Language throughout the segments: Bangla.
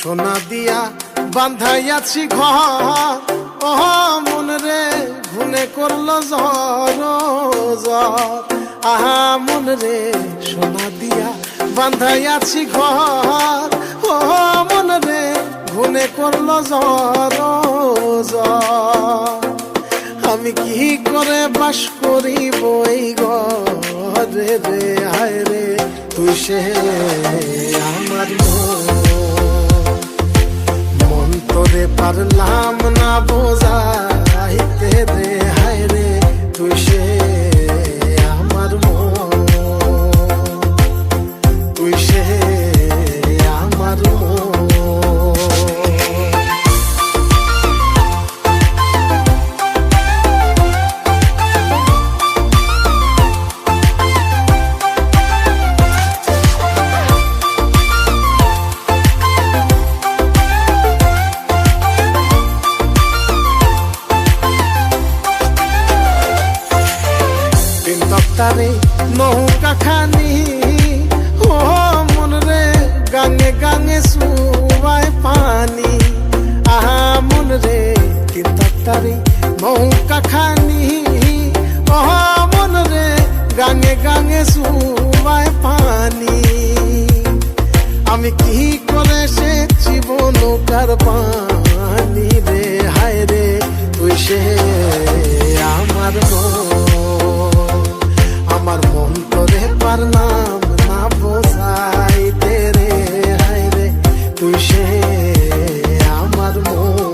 সোনা দিয়া বান্ধাইয়াছি ঘর, ও মন রে ঘুনে করলো ঝড় ঝড়। আহা মন রে সোনা দিয়া বান্ধাইয়াছি ঘর, ও মন রে ঘুনে করলো ঝড় ঝড়। আমি কি করে বাস করিব এই ঘরে রে, হায় রে তুই সে আমার মন তোরে পারলাম না বোঝাইতে রে, হায় রে তুই সে আমার মন, তুই সে আমার মন। তারে নৌকা খানি, ও মন রে গাঙে গাঙে সুবাই পানি। আহা মন রে কিন্তু তারে নৌকা খানি, ও মন রে গাঙে গাঙে সুবাই পানি। আমি কি করে সে জীবন নৌকার পানি রে, হায় রে তুই সে আমার আমার মন তোরে পারলাম না বোঝাইতে রে, হায় রে তুই সে আমার মন।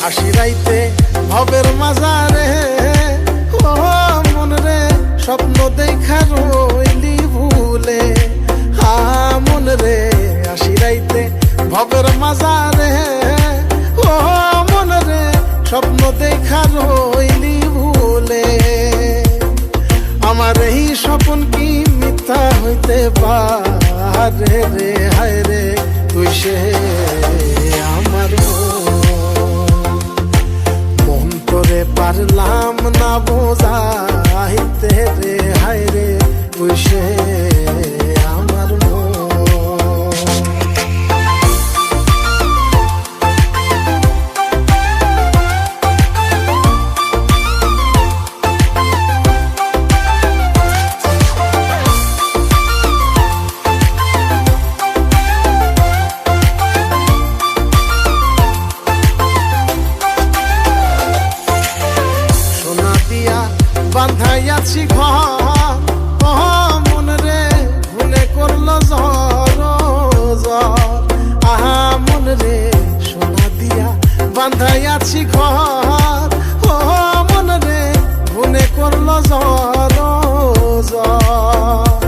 আশিরাইতে ভবের মাজারে, ও মন রে স্বপ্ন দেখা রইলি ভুলে। হা মন রে আশিরাইতে ভবের মাজারে, ও মন রে স্বপ্ন দেখা রইলি ভুলে। আমার এই স্বপ্ন কি মিথ্যা হইতে পারে রে, হায় রে তুই সে আমার মন তোরে পারলাম না বোঝাইতে রে, হায় রে তুই সে আমার মন। বান্ধাইয়াছি ঘর, ও মন রে ঘুনে করলো ঝড় ঝড়। আহা মন রে সোনা দিয়া বান্ধাইয়াছি ঘর, ও মন রে ঘুনে করলো ঝড় ঝড়।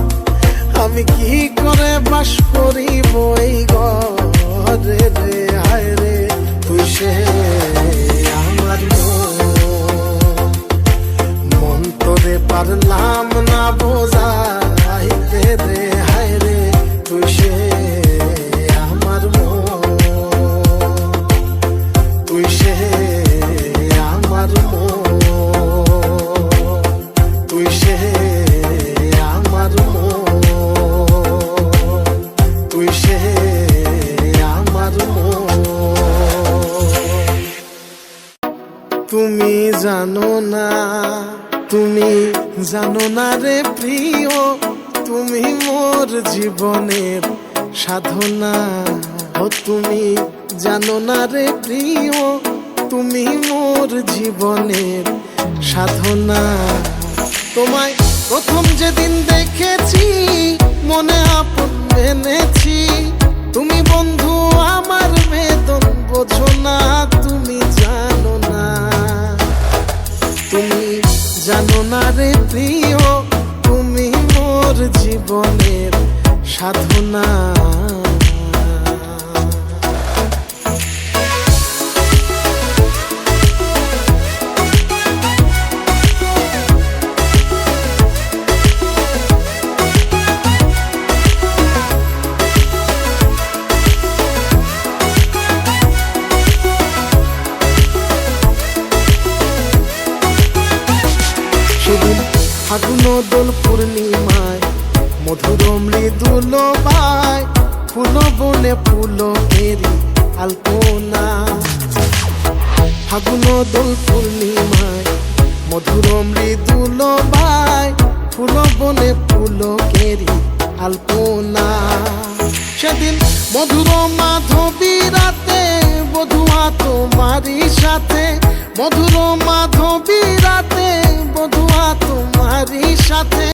আমি কি করে বাস করিব এই ঘরে রে, হায় রে তুই সে আমার মন তোরে পারলাম না বোঝাইতে রে, হায় রে তুই সে আমার মন, তুই সে আমার মন, তুই সে আমার মন, তুই সে আমার মন। তুমি জানো না, তুমি জানো না রে প্রিয়, তুমি মোর জীবনের সাধনা। ও তুমি জানো না রে প্রিয়, তুমি মোর জীবনের সাধনা। তোমায় প্রথম যেদিন দেখেছি মনে আপন মেনেছি, তুমি বন্ধু আমার বেদন বোঝো না, তুমি জানো না, তুমি জানো না রে প্রিয়, তুমি মোর জীবনের সাধনা। ফাগুন দোল পূর্ণিমায় মধুর মৃদুল বায় ফুল বনে ফুল এরি আলপনা। ফাগুন দোল পূর্ণিমায় মধুর মৃদুল বায় ফুল বনে ফুল কেরি আলপনা। সেদিন মধুর মাধবী রাতে বধুয়া তোমারই সাথে, মধুর মাধবী রাতে বধুয়া তোমারই সাথে।